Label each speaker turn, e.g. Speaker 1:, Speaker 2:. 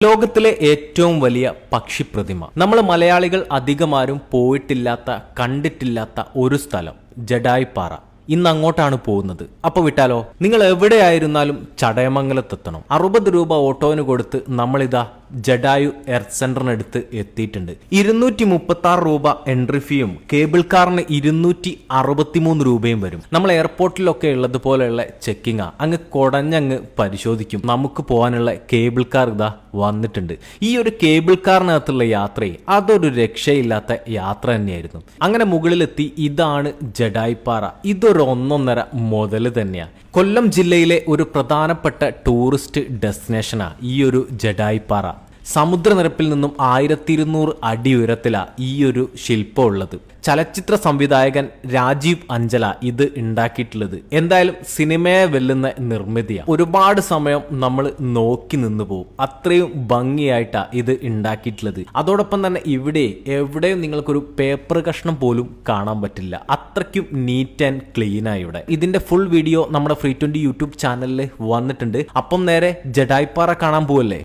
Speaker 1: ലോകത്തിലെ ഏറ്റവും വലിയ പക്ഷിപ്രതിമ. നമ്മൾ മലയാളികൾ അധികമാരും പോയിട്ടില്ലാത്ത കണ്ടിട്ടില്ലാത്ത ഒരു സ്ഥലം ജഡായിപ്പാറ. ഇന്ന് അങ്ങോട്ടാണ് പോകുന്നത്. അപ്പൊ വിട്ടാലോ? നിങ്ങൾ എവിടെയായിരുന്നാലും ചടയമംഗലത്തെത്തണം. 60 രൂപ ഓട്ടോന് കൊടുത്ത് നമ്മളിതാ ജഡായു എർത്ത് സെന്ററിനടുത്ത് എത്തിയിട്ടുണ്ട്. 236 രൂപ എൻട്രി ഫീയും കേബിൾ കാറിന് 263 രൂപയും വരും. നമ്മൾ എയർപോർട്ടിലൊക്കെ ഉള്ളതുപോലെയുള്ള ചെക്കിങ്ങാ. അങ്ങ് കൊടഞ്ഞങ്ങ് പരിശോധിക്കും. നമുക്ക് പോകാനുള്ള കേബിൾ കാർ ഇതാ വന്നിട്ടുണ്ട്. ഈ ഒരു കേബിൾ കാറിനകത്തുള്ള യാത്രയെ അതൊരു രക്ഷയില്ലാത്ത യാത്ര തന്നെയായിരുന്നു. അങ്ങനെ മുകളിലെത്തി. ഇതാണ് ജഡായിപ്പാറ. ഇതൊരു ഒന്നൊന്നര മുതൽ തന്നെയാണ്. കൊല്ലം ജില്ലയിലെ ഒരു പ്രധാനപ്പെട്ട ടൂറിസ്റ്റ് ഡെസ്റ്റിനേഷനാ ഈ ഒരു ജഡായിപ്പാറ. സമുദ്രനിരപ്പിൽ നിന്നും 1200 അടി ഉയരത്തിലാണ് ഈ ഒരു ശില്പം ഉള്ളത്. ചലച്ചിത്ര സംവിധായകൻ രാജീവ് അഞ്ചല ഇത് ഉണ്ടാക്കിയിട്ടുള്ളത്. എന്തായാലും സിനിമയെ വെല്ലുന്ന നിർമ്മിതിയാണ്. ഒരുപാട് സമയം നമ്മൾ നോക്കി നിന്ന് പോകും. അത്രയും ഭംഗിയായിട്ടാണ് ഇത് ഉണ്ടാക്കിയിട്ടുള്ളത്. അതോടൊപ്പം തന്നെ എവിടെയും നിങ്ങൾക്കൊരു പേപ്പർ കഷ്ണം പോലും കാണാൻ പറ്റില്ല. അത്രയ്ക്കും നീറ്റ് ആൻഡ് ക്ലീനായി ഇവിടെ. ഇതിന്റെ ഫുൾ വീഡിയോ നമ്മുടെ ഫ്രീ 20 യൂട്യൂബ് ചാനലിൽ വന്നിട്ടുണ്ട്. അപ്പം നേരെ ജഡായിപ്പാറ കാണാൻ പോവല്ലേ.